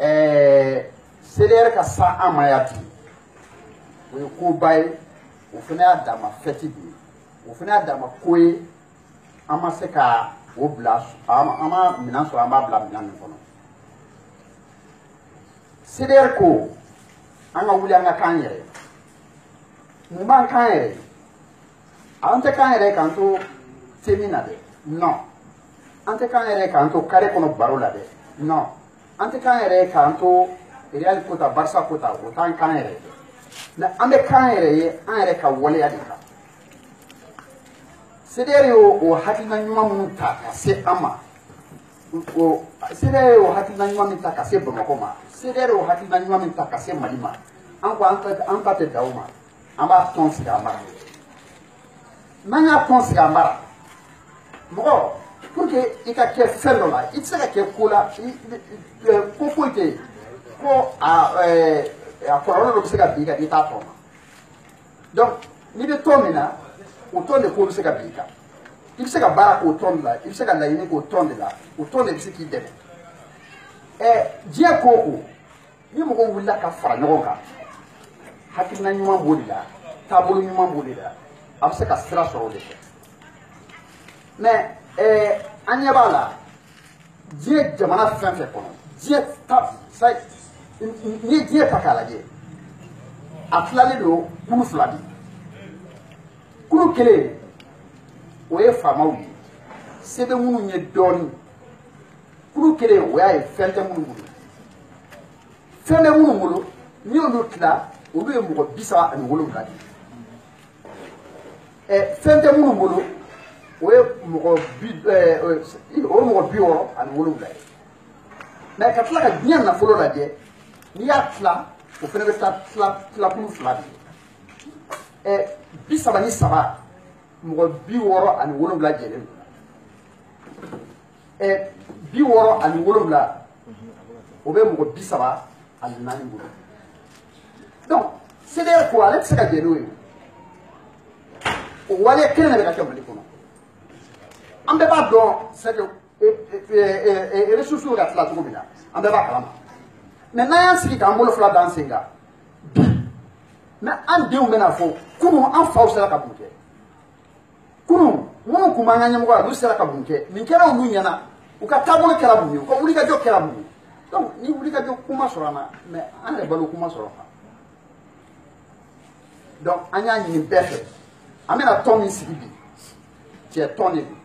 CDR ka sa amayati o ye koba ye o fana y'a dama fɛti de ye o fana y'a dama ko ye an ma se ka o bila an ma minɛn sɔrɔ an b'a bila minɛn min kɔnɔ CDR ko an ka wuli an ka k'an yɛrɛ mun b'an k'an yɛrɛ an tɛ k'an yɛrɛ k'an to temi na dɛ non an tɛ k'an yɛrɛ k'an to kare kɔnɔ baro la dɛ non an tɛ k'an yɛrɛ k'an to Real kota Barça kota o t'an k'an yɛrɛ ye mais an bɛ k'an yɛrɛ ye an yɛrɛ ka waleya de kan CDR y'o hakilina ɲuman minnu ta ka se an ma CDR y'o hakilina ɲuman min ta ka se Bamakɔ ma CDR y'o hakilina ɲuman min ta ka se Mali ma an ko an ta tɛ da o ma an b'a tɔn sigi an bara n'an y'a tɔn sigi an bara mɔgɔ pour que i ka kɛ fɛn dɔ la i tɛ se ka kɛ ko la ko foyi tɛ yen ko a kɔlɔlɔ dɔ bɛ se ka bin i kan n'i t'a tɔn ma donc n'i bɛ tɔn min na o tɔn de ko bɛ se ka bin i kan i bɛ se ka baara k'o tɔn de la i bɛ se ka laɲini k'o tɔn de la o tɔn de bɛ se k'i dɛmɛ diɲɛ ko o ko ni mɔgɔw wulila ka fara ɲɔgɔn kan hakilina ɲuman b'o de la taabolo ɲuman b'o de la a bɛ se ka sira sɔrɔ o de fɛ mais an ɲɛ b'a la diɲɛ jamana fɛn fɛn kɔnɔ n'i ye diɲɛ ta k'a lajɛ a tilalen don kulu fila de kulu kelen o ye faamaw ye se bɛ minnu ye dɔɔnin kulu kelen o y'a ye fɛn tɛ minnu bolo fɛn bɛ minnu bolo n'i y'olu tila olu ye mɔgɔ 37 de ye fɛn tɛ minnu bolo o ye mɔgɔ 67 ye mais ka tila ka diɲɛ nafolo lajɛ n'i y'a tila o fana bɛ taa tilakulu fila de ye 33 mɔgɔ 67 jɛlen don 67 o bɛ mɔgɔ 34 bolo donc CDR ko ale tɛ se ka jɛ n'o ye o waleya kelen de bɛ ka kɛ Mali kɔnɔ an bɛɛ b'a dɔn c'est que ressources bɛ ka tila cogo min na an bɛɛ b'a kalama mais n'an y'an sigi k'an bolo fila d'an sen kan bi mais an denw bɛna fɔ kunun an faw sera ka mun kɛ kunun minnu kun b'an ka ɲɛmɔgɔ la olu sera ka mun kɛ nin kɛra olu ɲɛna u ka taabolo kɛra mun ye u ka wulikajɔ kɛra mun ye donc ni wulikajɔ kuma sɔrɔ an na mais an yɛrɛ balo kuma sɔrɔ kan donc an y'a ɲini bɛɛ fɛ an bɛna tɔn min sigi bi cɛ tɔn de don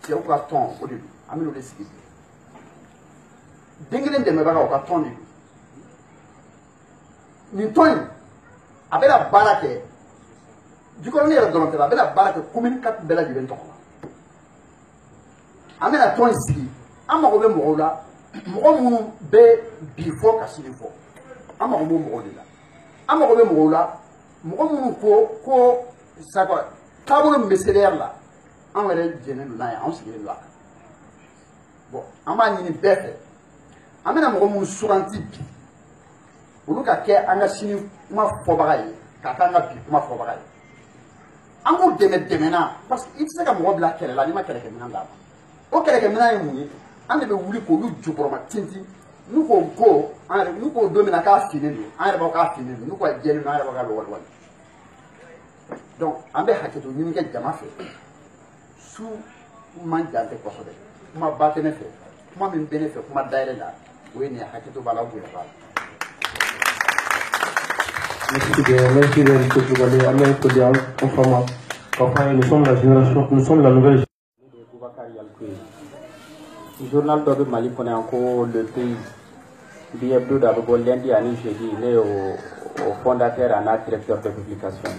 cɛw ka tɔn o de don an bɛn'o de sigi bi den kelen dɛmɛbaga o ka tɔn de don nin tɔn in a bɛna baara kɛ Jikɔrɔni yɛrɛ dɔrɔn tɛ a bɛna baara kɛ commune 4 bɛɛ lajɛlen tɔgɔ la an bɛna tɔn in sigi an mago bɛ mɔgɔw la mɔgɔ minnu bɛ bi fɔ ka sini fɔ an mago b'o mɔgɔw de la an mago bɛ mɔgɔw la mɔgɔ minnu ko sakɔ taabolo min bɛ CDR la an yɛrɛ jɛnnen don n'a ye an sigilen don a kan bon an b'a ɲini bɛɛ fɛ an bɛna mɔgɔ minnu suganti bi olu ka kɛ an ka sini kuma fɔbaga ye ka kɛ an ka bi kuma fɔbaga ye an k'u dɛmɛ na parce que i tɛ se ka mɔgɔ bila kɛlɛ la n'i ma kɛlɛkɛminɛn d'a ma o kɛlɛkɛminɛn ye mun ye an de bɛ wuli k'olu jukɔrɔma tintin n'u ko n'u ko don min na k'a finnen don an yɛrɛ b'a k'a finnen don n'u ko jɛlen don an yɛrɛ b'a k'a bɛ waliwali donc an bɛ hakɛto ɲini kɛ jama fɛ su man jan tɛ kosɛbɛ kuma ba tɛ ne fɛ kuma min bɛ ne fɛ kuma dayɛlɛ la o ye nin ye hakɛto b'a la bonya b'a la. Merci de Koulibaly. Amel Koulibaly, conformément. Enfin, nous sommes la génération, nous sommes la nouvelle génération. Le journal de Mali connaît encore le pays. Biebdo d'abord lundi à jeudi, il est au fondateur et directeur de publication.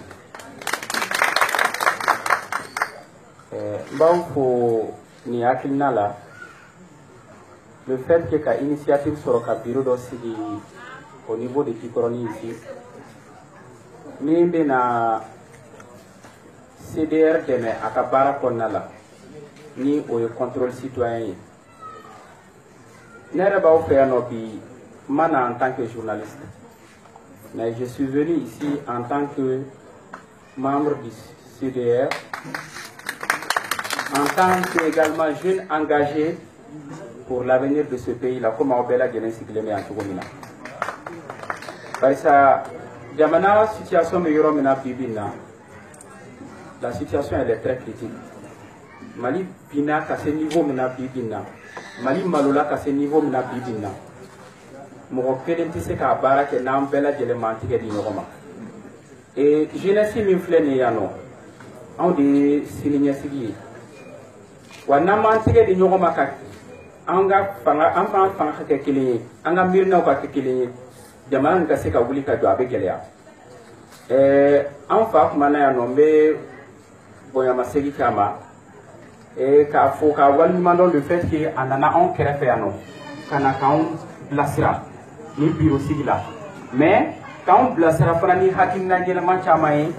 Pour ni hakilina la le fait que la initiative sur le bureau d'aussi au niveau de Jikɔrɔni ici ni bena CDR dɛmɛ a ka baara kɔnɔna la ni o ye contrôle citoyen ye ne yɛrɛ b'aw fɛ yan nɔ bi ma na en tant que journaliste mais je suis venu ici en tant que membre du CDR, en tant qu'également jeune engagé pour l'avenir de ce pays-là, comme on bela gelen sigleme en Togomina. Parce que Jamana, situation meilleure mena bibina, la situation elle est très critique. Mali Bina, à ce niveau mena bibina, Mali Malola, à ce niveau mena bibina. Mon kédenti se ka bara ke nan bela gelen mantique di noroma. Et jeunesse m'inflène yano, on dit signer sigi. Wana mantique di noroma ka, anga fanga ke kili, anga mirna ka kili. Jamana nga se ka wuli ka do abe geleya an fa kuma na ya no be bonya masegi kama ka fo ka walima don le fait que anana on kɛrɛfɛ ya no kana kan blasira ni biro sigila mais kan blasira fana ni hakilina ɲɛnama caman ye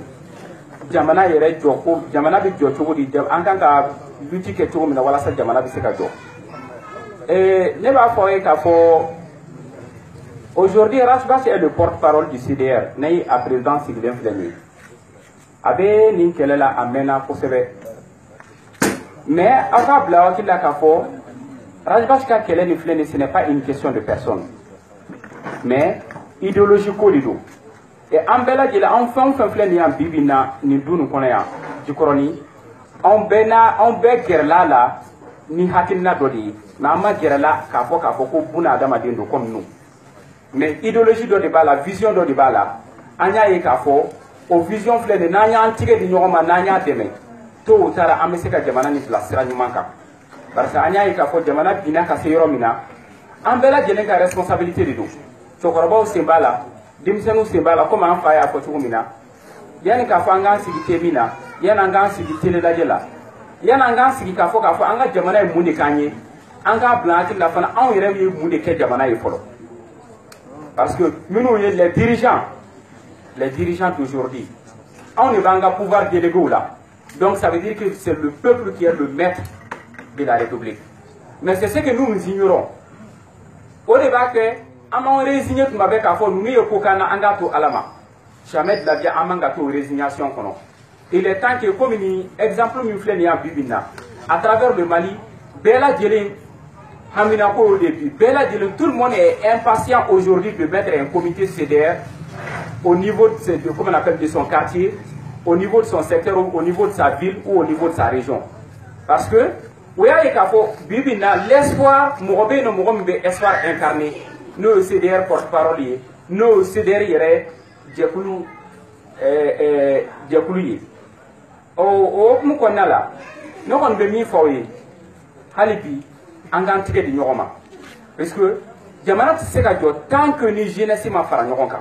jamana yɛrɛ jɔ ko jamana bɛ jɔ cogo di an kan ka lutte kɛ cogo min na walasa jamana bɛ se ka jɔ ne b'a fɔ ye k'a fɔ aujourd'hui, Rajbach est le porte-parole du CDR, n'est à président Siglen Fleni. Abe Ninkelela amena posebe. Mais, avant Blao qui l'a kafo, Rajbach ka kele ni Fleni, ce n'est pas une question de personne. Mais, idéologique lido. Et en bela djela, enfin Fleni en bibina, ni dounu konea, du koroni, on be gerla la, ni hakina dodi, na ama gerla kafo ko buna adama dindo comme nous. Mais idéologie de débat, la vision de débat là, anya ye kafo, au vision flène, n'anya antique di nyoma n'anya deme, to utara ameseka jamana ni plasira nyumanka. Parce que anya ye kafo jamana bina kaseyoro mina, ambela jelenga responsabilité de do. Chokoroba sembala, dimsenu sembala, comme un faya apochu mina. Yani kafo anga sigite mina, yana anga sigite le dajela. Yana anga sigi kafo anga jamana e mundi kanye, anga blanchi la fana, an yere ye mundi ke jamana e folo. Parce que nous, les dirigeants d'aujourd'hui, on ne va pas pouvoir déléguer là. Donc ça veut dire que c'est le peuple qui est le maître de la République. Mais c'est ce que nous ignorons. Au débat que, à mon résigné, tu m'avais qu'à faire, nous n'y avons qu'un angato alama. Jamais de la vie à mangato résignation. Il est temps que, comme exemple, nous faisons Bibina, à travers le Mali, Bella Djelin, Haminako au début, tout le monde est impatient aujourd'hui de mettre un comité CDR au niveau de, comment on appelle, de son quartier, au niveau de son secteur, au niveau de sa ville ou au niveau de sa région. Parce que, l'espoir, espoir incarné, nous CDR porte-parole, nous CDR Djekoulou, au Moukonala, nous avons mis foyer, Halibi, Angantique de Yoroma. Parce que, Jamana Tsekadio, tant que nous jeunesse ma fara Yoronka,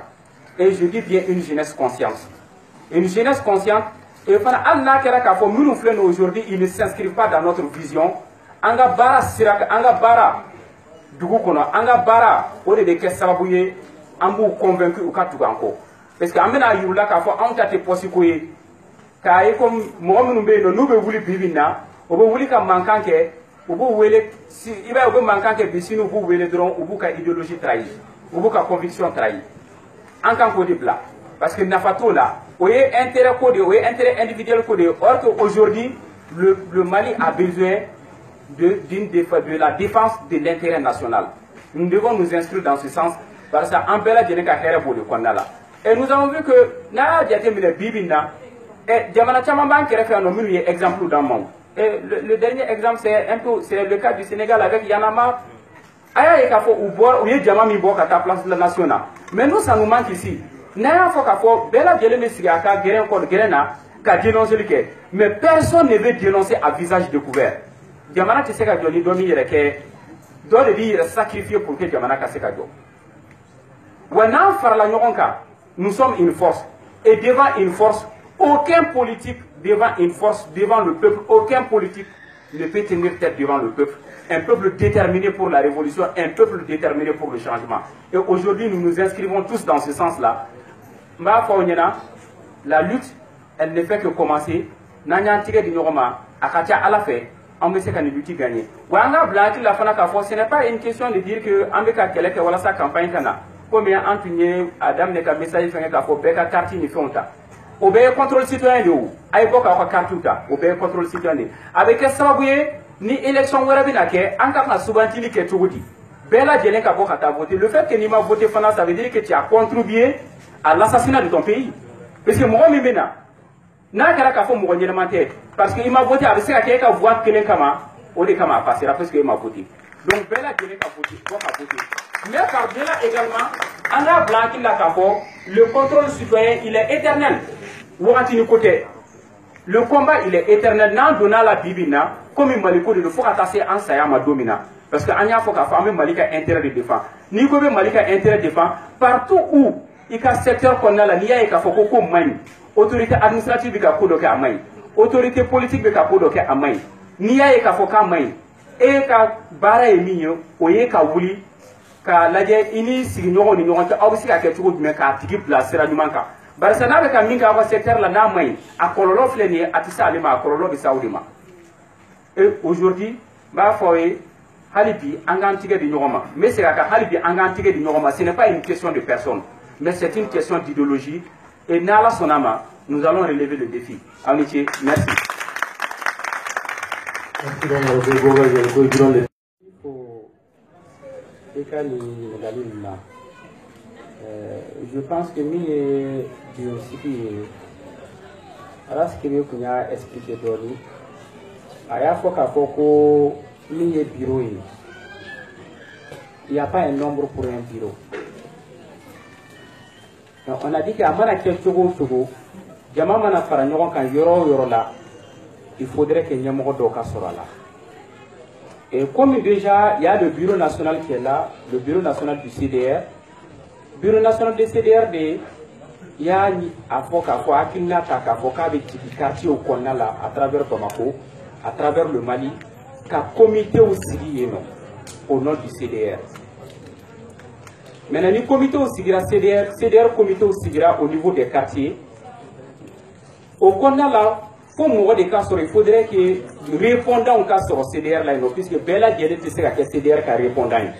et je dis bien une jeunesse consciente. Une jeunesse consciente, et Allah Keraka, nous nous aujourd'hui, ils ne s'inscrivent pas dans notre vision. Anga bara Sirak, Anga bara, Dugukono, Anga bara, au lieu de Kessabouye, Ambou convaincu ou Katuganko. Parce que Amena Yula Kafo, Antate Posikoye, Kaye comme Mohamed nous voulons vivre, on veut que manquant vous voulez, si il va y manquer que Bissino vous voulez drone ou vous idéologie trahie, ou vous conviction trahie. En tant que plat. Parce que n'a pas tout là. Vous avez intérêt codé, vous avez intérêt individuel codé. Or qu'aujourd'hui, le Mali a besoin de la défense de l'intérêt national. Nous devons nous inscrire dans ce sens. Parce qu'en Bella Djeneka Khere Bole Kondala. Et nous avons vu que, n'a diaté mille bibina, et Diamana Chamaban qui réfère nos milliers exemples dans le monde. Et le dernier exemple, c'est le cas du Sénégal avec Yanama. Aya et Kafo ou boire, ou Yama mi boire à ta place nationale. Mais nous, ça nous manque ici. N'a pas Kafo, Bella Djeleme Sigaka, Guérin Kod Guérena, qu'a dénoncé le quai. Mais personne ne veut dénoncer à visage découvert. Diamana Tseka Djoli Domi Yereke, doit le dire sacrifié pour que Diamana Kaseka Djo. Ouana Farla Nyoronka, nous sommes une force. Et devant une force, aucun politique devant une force, devant le peuple, aucun politique ne peut tenir tête devant le peuple. Un peuple déterminé pour la révolution, un peuple déterminé pour le changement. Et aujourd'hui, nous nous inscrivons tous dans ce sens-là. La lutte, elle ne fait que commencer. Ce n'est pas une question de dire que sa campagne. Combien Anthony Adam n'est qu'un message fait qu'à faire qu'à carte ni fonta. Obéir contrôle citoyen de où? Aïe boka wa carte ou ta. Obéir contrôle citoyen. Avec ça vous ni élection wɛrɛ bɛ na kɛ an ka kan ka sugantili kɛ cogo di bɛɛ lajɛlen ka bɔ ka taa voter. Le fait que n'i ma voté fana ça veut dire que tu as contribué à l'assassinat de ton pays parce que mɔgɔ min bɛ na n'a kɛra k'a fɔ mɔgɔ ɲɛnama tɛ parce que i ma voté a bɛ se ka kɛ e ka voix kelen kama o de kama a passera parce que e ma voté. Donc bɛɛ lajɛlen ka voter bɔ ka voter. Mais par-delà également an k'a bila hakili la k'a fɔ le contrôle citoyen il est éternel wagati ni ko tɛ. Le combat il est éternel n'an donna la bi bi in na komi Maliko de don fo ka taa se an saya ma don min na parce que an y'a fɔ k'a fɔ an bɛ Mali ka intérêt de défend n'i ko bɛ Mali ka intérêt défend partout où i ka secteur kɔnɔna la n'i y'a ye k'a fɔ ko man ɲi autorité administrative bɛ ka ko dɔ kɛ a man ɲi autorité politique bɛ ka ko dɔ kɛ a man ɲi n'i y'a ye k'a fɔ k'a man ɲi e ka baara ye min ye o ye ka wuli k'a lajɛ i ni sigiɲɔgɔnw ni ɲɔgɔn cɛ aw bɛ se ka kɛ cogo jumɛn k'a tigi bila sira ɲuman kan barisa n'a bɛ ka min kɛ aw ka secteur la n'a man ɲi a kɔlɔlɔ filɛ nin ye a tɛ se ale ma a kɔlɔlɔ bɛ se aw de ma et aujourd'hui n b'a fɔ aw ye hali bi an k'an tigɛ di ɲɔgɔn ma n bɛ segin a kan hali bi an k'an tigɛ di ɲɔgɔn ma ce n'est pas une question de personne mais c'est une question d'idéologie et n'Ala sɔnna ma nous allons relever le défi aw ni ce merci. Je pense que mi ye biosigi ye ala sikibe kun y'a expliqué dɔɔni a y'a fɔ k'a fɔ ko min ye bureau ye il n'y a pas un nombre pour un bureau. Donc, on a dit qu'à mana kɛ cogo o cogo jama mana fara ɲɔgɔn kan yɔrɔ o yɔrɔ la il faudrait que ɲɛmɔgɔ dɔw ka sɔrɔ a la. Et comme déjà il y a le bureau national qui est là, le bureau national du CDR, bureau national du CDR de il y a à fɔ k'a fɔ hakilina ta k'a fɔ k'a bɛ jigin quartier au kɔnɔna la à travers Bamako, à travers le Mali, ka comité sigi yen nɔ au nom du CDR. Maintenant ni comité sigira CDR comité sigira au niveau des quartiers. Au kɔnɔna la fo mɔgɔ de ka sɔrɔ il faudrait que répondant ka sɔrɔ CDR la yen nɔ puisque bɛɛ lajɛlen tɛ se ka kɛ CDR ka répondant ye.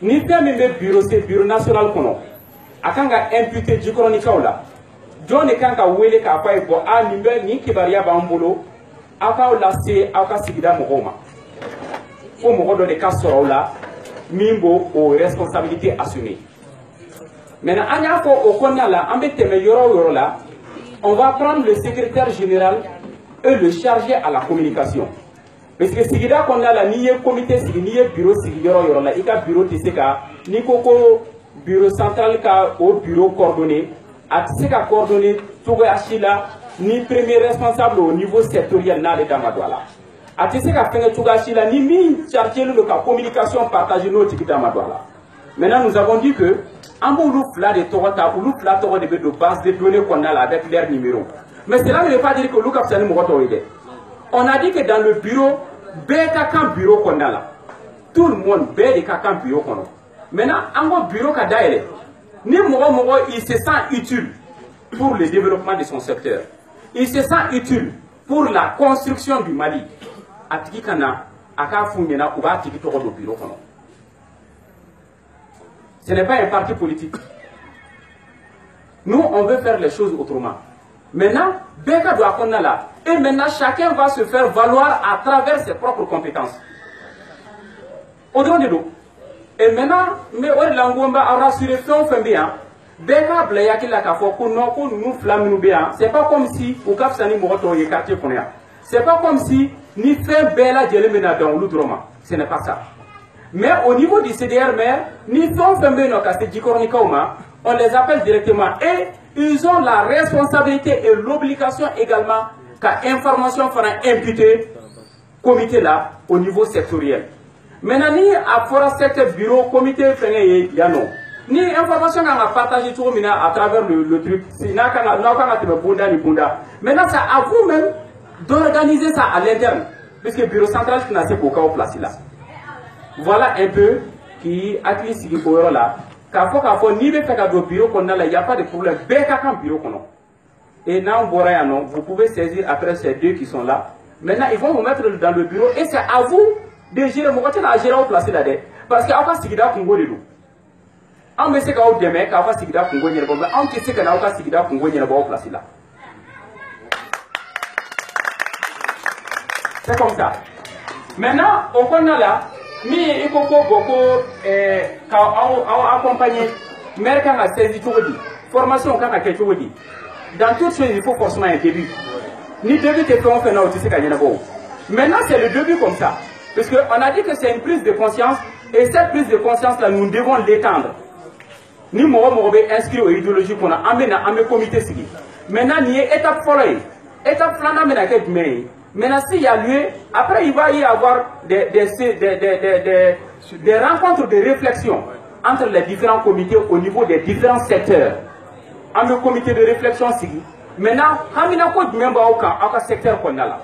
Ni fɛn min bɛ bureau national kɔnɔ a kan ka imputer jikɔrɔnikaw la jɔn de kan ka wele k'a fɔ a ye bɔn nin kibaruya b'an bolo aw k'aw lase aw ka sigida mɔgɔw ma fo mɔgɔ dɔ de ka sɔrɔ o la min b'o o responsabilité assumer. Maintenant an y'a fɔ o kɔnɔna la an bɛ tɛmɛ yɔrɔ o yɔrɔ la on va prendre le secrétaire général et le chargé à la communication. Parce que sigida kɔnɔna la n'i ye comité sigi n'i ye bureau sigi yɔrɔ o yɔrɔ la i ka bureau tɛ se ka n'i ko ko bureau central ka o bureau coordonné a tɛ se ka coordonné cogoya si la ni premier responsable au niveau sectoriel n'ale da ma don a la a tɛ se ka fɛnkɛ cogoya si la ni min chargé don ka communication partager n'o tigi da ma don a la. Maintenant nous avons dit que an b'olu fila de tɔgɔ ta olu fila tɔgɔ de bɛ don base de données kɔnɔna la avec leur numéro mais cela ne veut pas dire que olu ka fisa ni mɔgɔ tɔw ye dɛ. On a dit que dans le bureau bɛɛ ka kan bureau kɔnɔna la tout le monde bɛɛ de ka kan bureau kɔnɔ. Maintenant an ko bureau ka dayɛlɛ ni mɔgɔ il se sent utile pour le développement de son secteur il se sent utile pour la construction du Mali a tigi ka na a k'a f'u ɲɛna u b'a tigi tɔgɔ don bureau kɔnɔ. Ce n'est pas un parti politique. Nous, on veut faire les choses autrement. Maintenant, bɛɛ do a kɔnɔna la et maintenant chacun va se faire valoir à travers ses propres compétences. O dɔrɔn de don. Et maintenant, mais o de la n ko n b'a rassurer fɛn o fɛn bɛ yan bɛɛ k'a bila i hakili la k'a fɔ ko non ko ninnu fila minnu bɛ yan c'est pas comme si u ka fisa ni mɔgɔ tɔw ye quartier kɔnɔ yan c'est pas comme si ni fɛn bɛɛ lajɛlen bɛ na dan olu dɔrɔn ma ce n'est pas ça. Mais au niveau du CDR maire, ni fɛn fɛn bɛ yen nɔ ka se jikɔrɔnikaw ma on les appelle directement et ils ont la responsabilité et l'obligation également ka information fana imputer comité là au niveau sectoriel. Maintenant ni a fɔra secteur bureau comité fɛngɛ ye yan nɔ ni information kan ka partager cogo min na à travers le truc si n'aw kan ka tɛmɛ bunda ni bunda maintenant c'est à vous même d'organiser ça à l'interne puisque bureau central tɛna se k'o k'aw place là. Voilà un peu qui hakili sigi o yɔrɔ la k'a fɔ n'i bɛ fɛ ka don bureau kɔnɔna la il y a pas de problème bɛɛ ka kan bureau kɔnɔ et n'an bɔra yan nɔ vous pouvez saisir après ces deux qui sont là maintenant ils vont vous mettre dans le bureau et c'est à vous de gérer mɔgɔ tɛna a gérer aw place la dɛ parce que aw ka sigida kungo de don anw bɛ se k'aw dɛmɛ k'aw ka sigida kungo ɲɛnabɔ mais anw tɛ se ka n'aw ka sigida kungo ɲɛnabɔ aw place la. C'est comme ça. Maintenant, au Konna là, il faut beaucoup accompagner. Mère quand a saisi tout dit, formation quand a quelque chose dit. Dans toutes choses, il faut forcément un début. Ni début que on fait là, tu sais qu'il y a beau. Maintenant, c'est le début comme ça. Parce qu'on a dit que c'est une prise de conscience, et cette prise de conscience-là, nous devons l'étendre. Ni moi, inscrit aux idéologies qu'on a amené à mes comités civils. Maintenant, il y a étape folle. Étape flana, maintenant, s'il y a lieu, après, il va y avoir des rencontres de réflexion entre les différents comités au niveau des différents secteurs. En le comité de réflexion, maintenant, il secteur qu'on a là.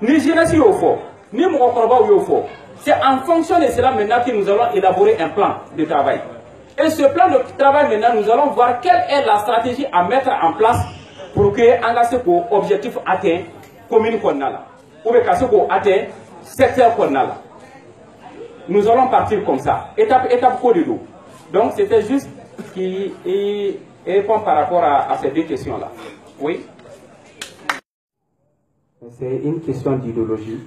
Ni jeunesse au fond, ni mon au fond. C'est en fonction de cela maintenant que nous allons élaborer un plan de travail. Et ce plan de travail maintenant, nous allons voir quelle est la stratégie à mettre en place pour que l'objectif atteint commune qu'on a là. Ou bien qu'on atteint secteur qu'on a là. Nous allons partir comme ça, étape de l'eau. Donc c'était juste qui répond par rapport à ces deux questions-là. Oui. C'est une question d'idéologie.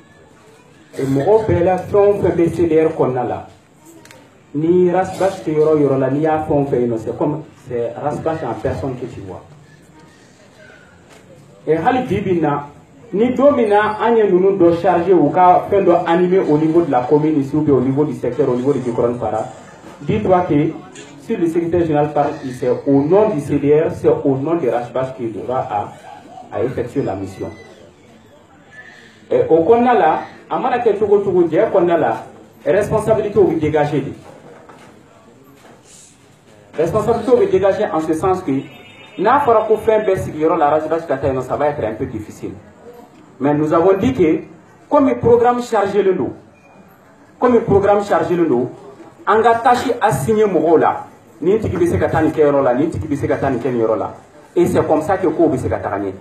Et moi, si on fait baisser l'air qu'on a là, ni Rasbach qui yoro là, ni à fond fait, c'est comme c'est Rasbach en personne que tu vois. Et Hali Bibina, ni domina, anya nous doit charger ou qu'à faire animer au niveau de la commune ici ou au niveau du secteur, au niveau du Dikoran Para. Dis-toi que si le secrétaire général parle, c'est au nom du CDR, c'est au nom de Rasbach qu'il devra à effectuer la mission. Et au Konna là, à Manaké Togo Konna là, responsabilité au dégager. Responsabilité au dégager en ce sens que, n'a pas qu'on fait un baisse la Rasbach Kataïno, ça va être un peu difficile. Mais nous avons dit que, comme le programme chargé le lot, on a tâché à signer mon rôle là, ni tiki bise katani kero là, ni tiki bise katani keniro là. Et c'est comme ça que ko bise katani.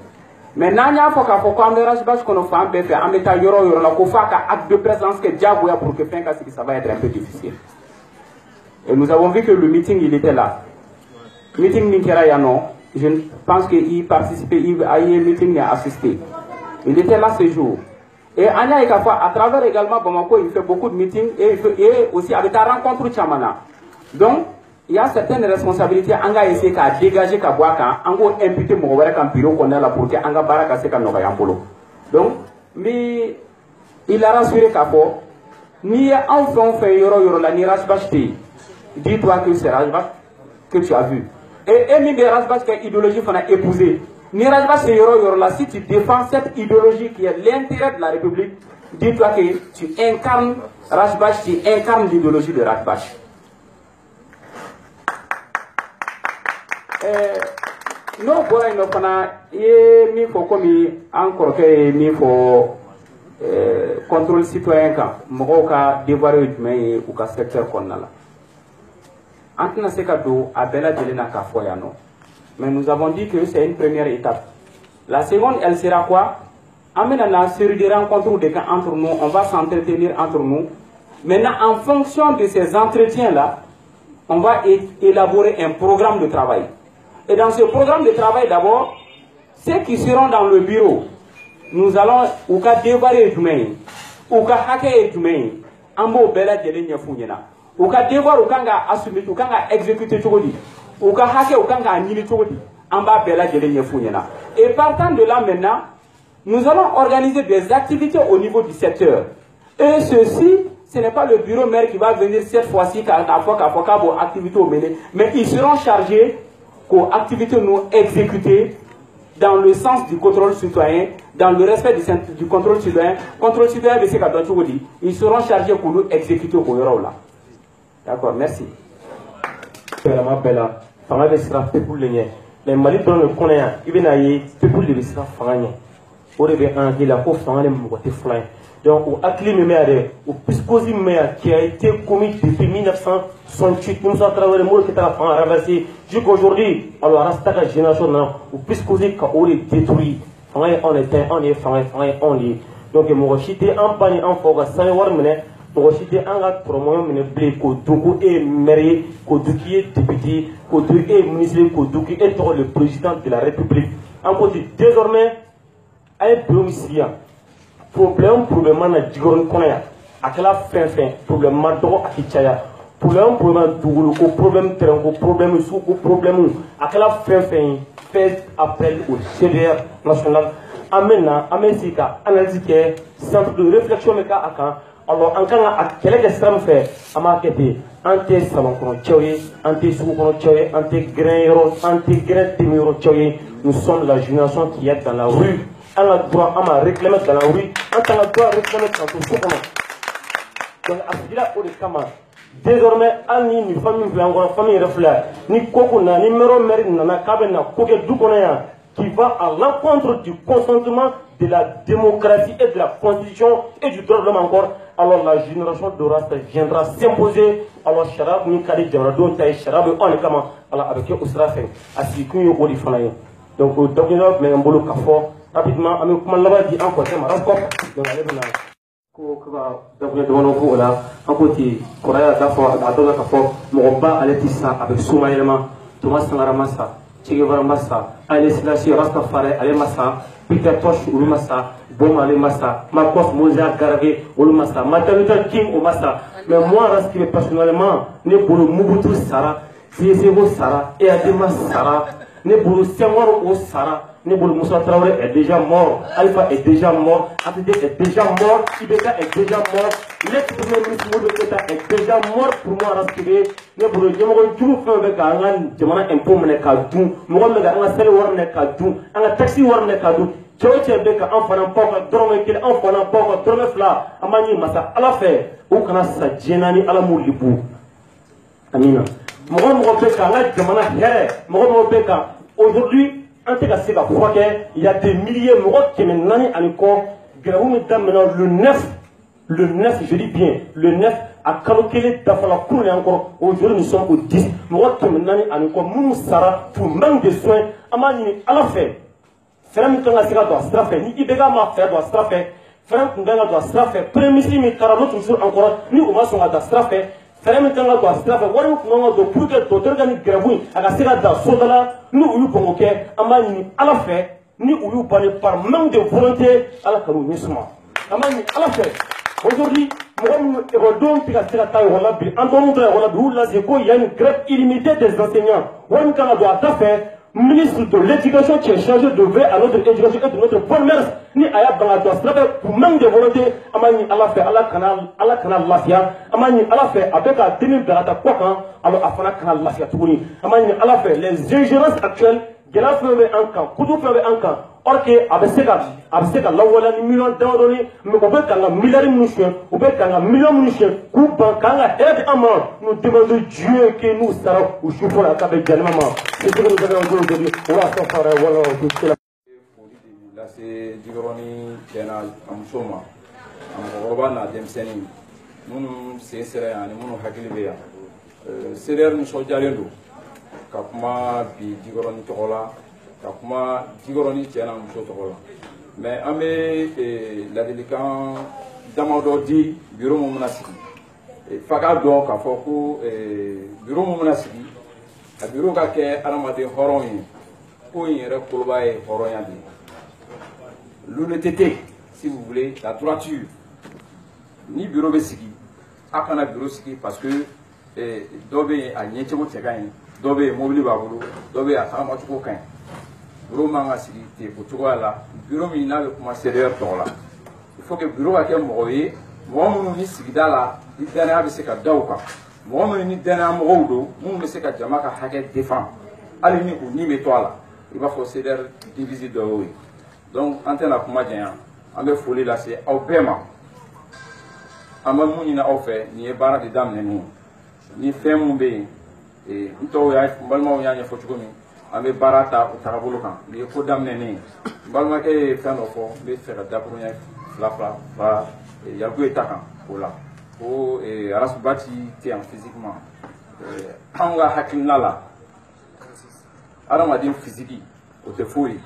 Mais n'anya faut qu'à faut qu'on dérange pas qu'on fait un peu faire, en mettant yoro là, qu'on fasse un acte de présence que diable pour que fin que ça va être un peu difficile. Et nous avons vu que le meeting il était là. Meeting Ninkera Yano, je pense qu'il participait, il a eu un meeting, il a assisté. Il était là ce jour. Et Anya Ekafa, à travers également Bamako, il fait beaucoup de meetings et aussi avec la rencontre Chamana. Donc, il y a certaines responsabilités. Anga essaie de dégager Kabouaka, Ango imputer Mourouara Kampiro qu'on a là pour que Anga Baraka Seka Norayampolo. Donc, mais il a rassuré Kabo, ni enfant fait Yoro la ni Rasbachti. Dis-toi que c'est Rasbach que tu as vu. Et même Rasbach qui est idéologie qu'on a épousé. Ni Rasbach c'est Yoro là, si tu défends cette idéologie qui est l'intérêt de la République, dis-toi que tu incarnes Rasbach, tu incarnes l'idéologie de Rasbach. Non, voilà, il faut comme encore que il faut contrôle citoyen quand Moroka dévoiler mais ou qu'à secteur qu'on a là. Entre ces cadeaux, à Bella Delena Kafoyano. Mais nous avons dit que c'est une première étape. La seconde, elle sera quoi? Amène la série de rencontres de cas entre nous, on va s'entretenir entre nous. Maintenant, en fonction de ces entretiens-là, on va élaborer un programme de travail. Et dans ce programme de travail, d'abord, ceux qui seront dans le bureau, nous allons ou qu'à dévoiler du main, ou qu'à hacker du main, en mot bella de ligne fouillena, ou qu'à dévoiler ou qu'à assumer, ou qu'à exécuter tout dit, ou qu'à hacker ou qu'à annuler tout dit, en bas bella de ligne fouillena. Et partant de là maintenant, nous allons organiser des activités au niveau du secteur. Et ceci, ce n'est pas le bureau maire qui va venir cette fois-ci qu'à activité au mené, mais ils seront chargés qu'aux activités nous exécutées dans le sens du contrôle citoyen, dans le respect du contrôle citoyen, ils seront chargés pour nous exécuter au bureau là. D'accord, merci. Les Mali dans le Conéa, il vient à y people de l'Isra Fragné. Au début, il a fait un moté fly. Donc, au Akli Mémère, au Piscosi Mémère, qui a été commis depuis 1968, nous avons travaillé le mot qui est à renverser. Jusqu'aujourd'hui, alors, Rastaka génération, au Piscosi, quand on est détruit, on est on est. Donc, mon chité en panier en forêt, sans y voir mener. Pour citer un gars promotion mene blé Kodoukou est maire, Kodouki est député, Kodouki est ministre, Kodouki est le président de la République. En côté désormais, un bureau ici, problème na jigoron kono ya akala fin problème ma dogo akichaya problème dugulu ko problème terrain ko problème sou ko problème akala fin fait appel au CDR national amena amesika analyse ke centre de réflexion me ka akan alors en kan a kele de stram fait ama kete ante salon kono chawye ante sou kono chawye ante grain temiro chawye nous sommes la génération qui est dans la rue on a droit à réclamer dans la rue on a droit à réclamer dans tout ce qu'on a donc à ce là au kama désormais ani ni famille blanco famille reflet ni koko na ni mero meri na kabe na koke du kono qui va à l'encontre du consentement de la démocratie et de la constitution et du droit de l'homme encore, alors la génération d'Orasta viendra s'imposer. Alors Sharab ni kadi jaradon tay Sharab on est comment alors avec Ousrafen asiku yo odi fanaye donc mais mbolo kafo rapidement ami kuma laba di encore c'est marrant donc allez bana ko ka donc de wono ko la akoti koraya dafo adola kafo mo ba aleti sa avec soumayelma Thomas Sankara Massa Che Guevara Massa Ale Selassie Rastafari Ale Massa Peter Tosh Ulu Massa Boma Ale Massa Marcos Moza Garvey Ulu Massa Martin Luther King Ulu Massa mais moi respecte personnellement ne pour Mobutu Sara Sisego Sara et Adema Sara ne pour Senghor au Sara ne pour Moussa Traoré est déjà mort Alpha est déjà mort Abdé est déjà mort Ibeka est déjà mort l'ex-premier ministre Mobutu Keïta est déjà mort pour moi respecter ne pour le Djamon Djouf avec un Djamana impôt Menekadou Mohamed a sel war Menekadou un taxi war Menekadou Tchoche Beka en fanant pas dormir qu'il en fanant pas dormir fla Amani Massa à la fait ou kana sa djenani à la moulibu Amina Mohamed Beka la Djamana here Mohamed Beka aujourd'hui il y a des milliers de gens qui maintenant le 9, je dis bien, le 9 à calculer d'affaires encore. Aujourd'hui, nous sommes au 10. Nous sommes maintenant nous Sara pour manque de soins. Amani à la fin. Frère Mutanga Sira doit se faire. Ni Ibega ma frère doit se faire. Frère Mutanga doit se faire. Premier ministre Mitara l'autre jour encore. Ni Ouma Songa doit se faire. Frère Mutanga doit se faire. Wari Mutanga doit pour que d'autres gagnent Gravouin. À la Sira da Sodala. Nous ou convoqué. Amani à la fin. Ni ou parler par manque de volonté à la Karou Nisma. Amani à la fin. Aujourd'hui, il y a une grève illimitée des enseignants. Ministre de l'éducation qui est chargé de veiller à notre éducation et de notre bonne mère, ni Aya Bangladesh, pour manque de volonté, Amani Allah fait Allah canal Lafia, Amani Allah fait avec la tenue de la Takwaka, alors Afana canal Lafia Touni, Amani Allah fait les ingérences actuelles, Gela fait un camp, Koudou fait un camp. Or que avec la wala ni million d'euros mais on veut qu'un milliard munitions on veut qu'un million munitions coupe quand la aide à mort nous demandons Dieu que nous sarons ou chauffons la table également c'est ce que nous avons aujourd'hui on va s'en faire voilà là c'est Digoroni Tiana Amsoma Amorobana Demseni nous c'est serré nous hakilibeya c'est l'air nous sojalendo kapma bi Digoroni Tola Kakuma Digoroni Tiana Muso Togola. Mais amé la délicat d'Amado di bureau Mounasiki. Faga donc à Foko bureau Mounasiki. A bureau Kake Alamade Horoy. Pour y recolba et Horoyandi. L'honnêteté, si vous voulez, la droiture. Ni bureau Besiki. Akana bureau Siki parce que Dobé a Nietimo Tsegain, Dobé Mobili Babulu, Dobé a Samatuko Kain. Bureau manga sigité pour tout là bureau mina avec comment CDR là il faut que bureau a quel moyen moi mon ni sigida là il dernier avec ce cas dauka moi mon ni dernier modo mon ce cas jamaka haket défend allez ni ou ni métoile là il va faut CDR diviser de oui donc antenne à comment dire on va folie là c'est au paiement à mon ni na offert ni bara de dame ni fait mon bé et to ya balma ya faut tu Ambe barata utarabolo kan ni ko damne ni balma ke fendo fo be fera dabro nya fla ya go etaka ola o rasbati ti en physiquement hanga hakilna la ara madin physique o te foi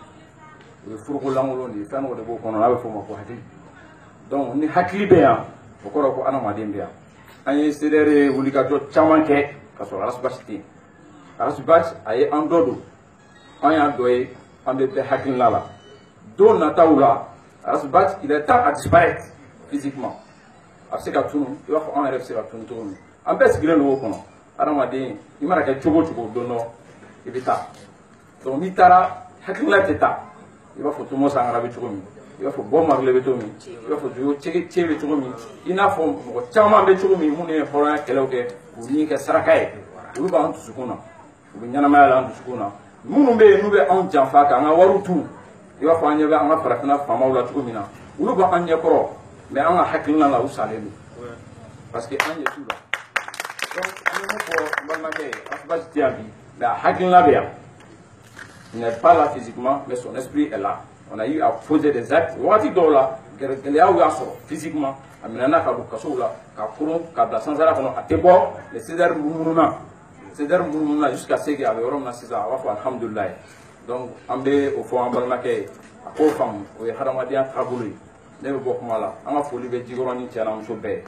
o furgo langolo ni fendo de bo kono lawe fo mako hakili donc ni hakili be ya o ko ana madin be ya ani sedere wulika to chamanke kaso rasbati ay andodo on y'a doé on était hacking là. Don Nataoula, Asbat, il est temps à disparaître physiquement. Parce que tout il va falloir en rêve c'est tout le monde. En fait, ce qu'il est le haut qu'on a. Alors on dit, il m'a dit chogo dono evita. Donc mitara hakila teta. Il va falloir tout le monde s'engager chogo. Il va falloir bon marler betomi. Il va falloir checker checker chogo mi. Il n'a pas chama be chogo mi mune foran keloke ou ni que sarakaye. Ou ba antu sukuna. Ou nyana mala antu sukuna. Munu be nu be an janfa ka nga waru tu. Il va falloir nyebe anga farakna fama wala chogo mina. Ou ba anya koro. Mais on a hakila la usale. Parce que on est tout là. Donc, il n'est pas là physiquement, mais son esprit est là. On a eu à poser des actes. On a dit là, qu'il y a eu à sortir physiquement. On a eu à les Césaires mouvements. Césaires mouvements jusqu'à ce qu'il y avait un César. Alhamdulillah. Donc, on est au fond, on a fait un femme, on a fait un travail. On a fait un travail.